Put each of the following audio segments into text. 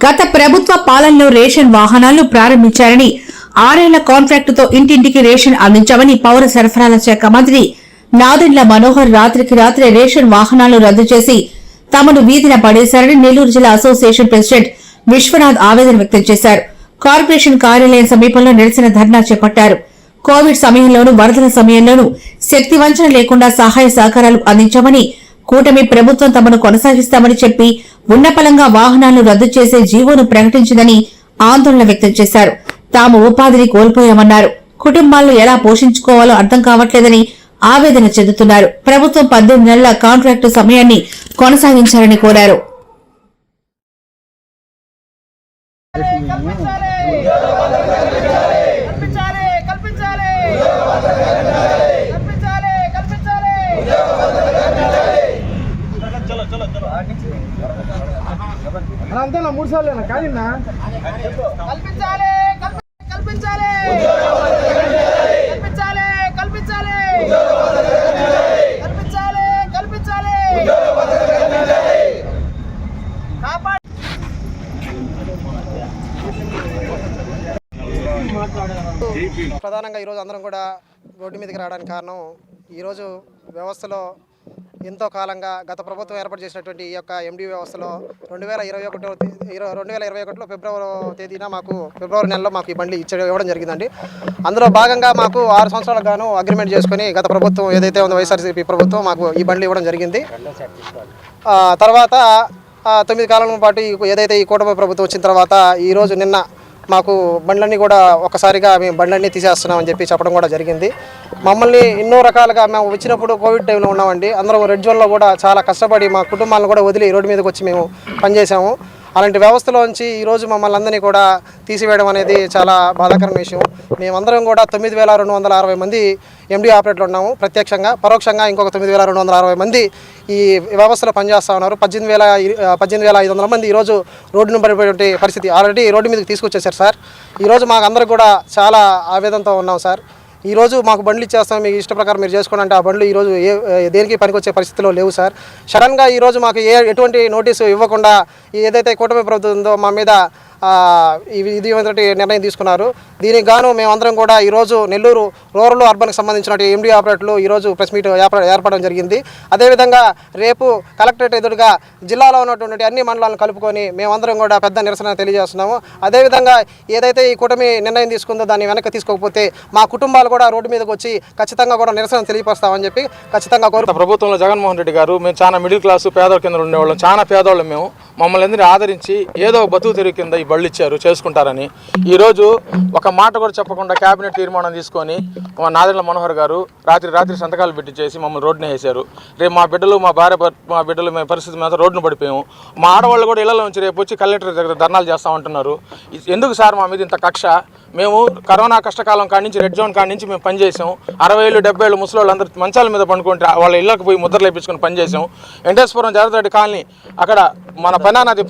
గత ప్రభుత్వ పాలనలో రేషన్ వాహనాలను ప్రారంభించారని 6 ఏళ్ల కాంట్రాక్టుతో ఇంటింటికి రేషన్ అందించామని పౌర సరఫరాల శాఖ మంత్రి నాదెండ్ల మనోహర్ రాత్రికి రాత్రే రేషన్ వాహనాలను రద్దు చేసి తమను వీధిన పడేశారని నెల్లూరు జిల్లా అసోసియేషన్ ప్రెసిడెంట్ విశ్వనాథ్ ఆవేదన వ్యక్తం చేశారు. కార్పొరేషన్ కార్యాలయం సమీపంలో నిరసన ధర్నా చేపట్టారు. కోవిడ్ సమయంలోనూ వరదల సమయంలోనూ శక్తి వంచన లేకుండా సహాయ సహకారాలు అందించామని, కూటమి ప్రభుత్వం తమను కొనసాగిస్తామని చెప్పి ఉన్నపలంగా వాహనాలను రద్దు చేసే జీవోను ప్రకటించిందని ఆందోళన వ్యక్తం చేశారు. తాము ఉపాధిని కోల్పోయామన్నారు. కుటుంబాలను ఎలా పోషించుకోవాలో అర్థం కావట్లేదని ఆవేదన చెందుతున్నారు. ప్రభుత్వం 18 నెలల కాంట్రాక్టు సమయాన్ని కొనసాగించాలని కోరారు. అంతేనా 3 సార్లు కానీ కల్పించాలి కల్పించాలి కల్పించాలి కల్పించాలి కల్పించాలి కల్పించాలి ప్రధానంగా ఈరోజు అందరం కూడా రోడ్డు మీదకి రావడానికి కారణం, ఈరోజు వ్యవస్థలో ఎంతో కాలంగా గత ప్రభుత్వం ఏర్పాటు చేసినటువంటి ఈ యొక్క ఎండి వ్యవస్థలో 2021లో ఫిబ్రవరి తేదీన ఫిబ్రవరి నెలలో మాకు ఈ బండి ఇవ్వడం జరిగిందండి. అందులో భాగంగా మాకు 6 సంవత్సరాలకు గాను అగ్రిమెంట్ చేసుకుని గత ప్రభుత్వం ఏదైతే ఉందో వైఎస్ఆర్సీపీ ప్రభుత్వం మాకు ఈ బండి ఇవ్వడం జరిగింది. తర్వాత 9 కాలం పాటు ఏదైతే ఈ కూటమి ప్రభుత్వం వచ్చిన తర్వాత ఈరోజు నిన్న మాకు బండ్లన్నీ కూడా ఒకసారిగా మేము బండ్లన్నీ తీసేస్తున్నామని చెప్పి చెప్పడం కూడా జరిగింది. మమ్మల్ని ఎన్నో రకాలుగా మేము వచ్చినప్పుడు కోవిడ్ టైంలో ఉన్నామండి. అందరం రెడ్ జోన్లో కూడా చాలా కష్టపడి మా కుటుంబాలను కూడా వదిలి రోడ్డు మీదకి వచ్చి మేము పనిచేసాము. అలాంటి వ్యవస్థలోంచి ఈరోజు మమ్మల్ని అందరినీ కూడా తీసివేయడం అనేది చాలా బాధాకరమైన విషయం. మేమందరం కూడా 9260 మంది ఎండి ఆపరేటర్లు ఉన్నాము. ప్రత్యక్షంగా పరోక్షంగా ఇంకొక 9260 మంది ఈ వ్యవస్థలో పనిచేస్తూ ఉన్నారు. 18,500 మంది ఈరోజు రోడ్డును పడిపోయే పరిస్థితి, ఆల్రెడీ రోడ్డు మీదకి తీసుకొచ్చేసారు సార్. ఈరోజు మాకు అందరికి కూడా చాలా ఆవేదనతో ఉన్నాం సార్. ఈరోజు మాకు బండ్లు ఇచ్చేస్తాం, మీకు ఇష్ట ప్రకారం మీరు చేసుకోండి అంటే ఆ బండ్లు ఈరోజు దేనికి పనికొచ్చే పరిస్థితిలో లేవు సార్. సడన్గా ఈరోజు మాకు ఎటువంటి నోటీసు ఇవ్వకుండా ఏదైతే కూటమి ప్రభుత్వం ఉందో మా మీద ఇది నిర్ణయం తీసుకున్నారు. దీనికి గాను మేమందరం కూడా ఈరోజు నెల్లూరు రూరల్ అర్బన్కి సంబంధించిన ఎండి ఆపరేటర్లు ఈరోజు ప్రెస్ మీట్ ఏర్పడడం జరిగింది. అదేవిధంగా రేపు కలెక్టరేట్ ఎదురుగా జిల్లాలో ఉన్నటువంటి అన్ని మండలాలను కలుపుకొని మేమందరం కూడా పెద్ద నిరసన తెలియజేస్తున్నాము. అదేవిధంగా ఏదైతే ఈ కూటమి నిర్ణయం తీసుకుందో దాన్ని వెనక్కి తీసుకోకపోతే మా కుటుంబాలు కూడా రోడ్డు మీదకి వచ్చి ఖచ్చితంగా కూడా నిరసన తెలియపరుస్తామని చెప్పి ఖచ్చితంగా కోరుతాం. ప్రభుత్వంలో జగన్మోహన్ రెడ్డి గారు మేము చాలా మిడిల్ క్లాసు పేదల కింద ఉండేవాళ్ళం, చాలా పేదవాళ్ళం. మేము మమ్మల్ని అందరినీ ఆదరించి ఏదో బతుకు తెరువు కింద ఈ బళ్ళు ఇచ్చారు చేసుకుంటారని ఈరోజు ఒక మాట కూడా చెప్పకుండా క్యాబినెట్ తీర్మానం తీసుకొని నాదెండ్ల మనోహర్ గారు రాత్రి సంతకాలు పెట్టించేసి మమ్మల్ని రోడ్డునే వేశారు. రేపు మా బిడ్డలు మేము పరిస్థితి మీద రోడ్డును పడిపోయాము. మా ఆడవాళ్ళు కూడా ఇళ్లలో నుంచి రేపు వచ్చి కలెక్టర్ దగ్గర ధర్నాలు చేస్తామంటున్నారు. ఎందుకు సార్ మా మీద ఇంత కక్ష? మేము కరోనా కష్టకాలం కాడి నుంచి రెడ్ జోన్ కాడి నుంచి మేము పనిచేసాం. 60 ఏళ్ళు 70 ఏళ్ళు ముసలి అందరూ మంచాల మీద పండుకుంటే వాళ్ళ ఇళ్ళకి పోయి ముద్రలు వేయించుకొని పనిచేసాం. వెంకటేశ్వరం జాగ్రత్త కాలనీ అక్కడ మన పెన్నా నది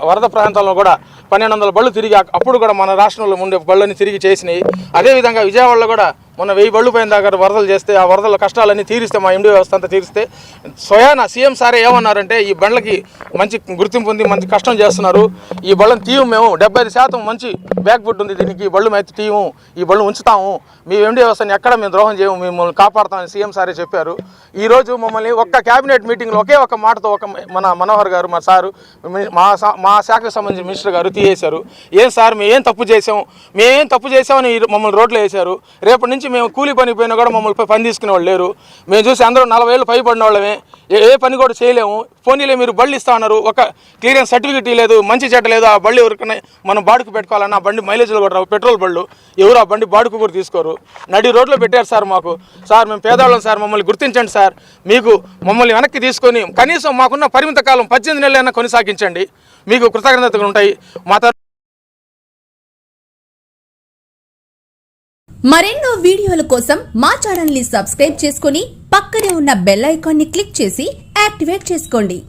వరద ప్రాంతంలో కూడా 1200 బళ్ళు తిరిగి అప్పుడు కూడా మన రాష్ట్రంలో ఉండే బళ్ళని తిరిగి చేసినాయి. అదేవిధంగా విజయవాడలో కూడా మొన్న 1000 బళ్ళు పోయిన దగ్గర వరదలు చేస్తే ఆ వరదల కష్టాలన్నీ తీరిస్తే మా ఎండి వ్యవస్థ అంతా తీరిస్తే స్వయాన సీఎం సారే ఏమన్నారంటే ఈ బండ్లకి మంచి గుర్తింపు ఉంది, మంచి కష్టం చేస్తున్నారు, ఈ బళ్ళని తీయము, మేము 75% మంచి బ్యాక్ ఫుట్ ఉంది దీనికి, ఈ బళ్ళు మేము తీయము, ఈ బళ్ళు ఉంచుతాము, మీ ఎండి వ్యవస్థని ఎక్కడ మేము ద్రోహం చేయము, మిమ్మల్ని కాపాడుతామని సీఎం సారే చెప్పారు. ఈరోజు మమ్మల్ని ఒక్క క్యాబినెట్ మీటింగ్లో ఒకే ఒక మాటతో మన మనోహర్ గారు మా సారు మా శాఖకు సంబంధించిన మినిస్టర్ గారు తీయేశారు. ఏం సార్ మేమేం తప్పు చేసామని మమ్మల్ని రోడ్లో వేశారు. రేపటి నుంచి మేము కూలీ పనికి పోయినా కూడా మమ్మల్ని పని తీసుకునే వాళ్ళు లేరు. మేము చూసి అందరూ 40 ఏళ్ళు పైబడిన వాళ్ళమే, ఏ పని కూడా చేయలేము. పోనీలే మీరు బళ్ళు ఇస్తా ఉన్నారు, ఒక క్లియరెన్స్ సర్టిఫికేట్ లేదు, మంచి చెడ్డ లేదు. ఆ బళ్ళు ఎవరికైనా మనం బాడుకు పెట్టుకోవాలన్నా ఆ బండి మైలేజ్లో కూడా రావు, పెట్రోల్ బళ్ళు ఎవరు ఆ బండి బాడుకు కూడా తీసుకోరు. నడి రోడ్లో పెట్టారు సార్ మాకు. సార్ మేము పేదవాళ్ళం సార్, మమ్మల్ని గుర్తించండి సార్. మీకు మమ్మల్ని వెనక్కి తీసుకొని కనీసం మాకున్న పరిమిత కాలం 18 నెలలైనా కొనసాగించండి, మీకు కృతజ్ఞతలు ఉంటాయి. మరెన్నో వీడియోల కోసం మా ఛానల్ ని సబ్స్క్రైబ్ చేసుకుని పక్కనే ఉన్న బెల్ ఐకాన్ ని క్లిక్ చేసి యాక్టివేట్ చేసుకోండి.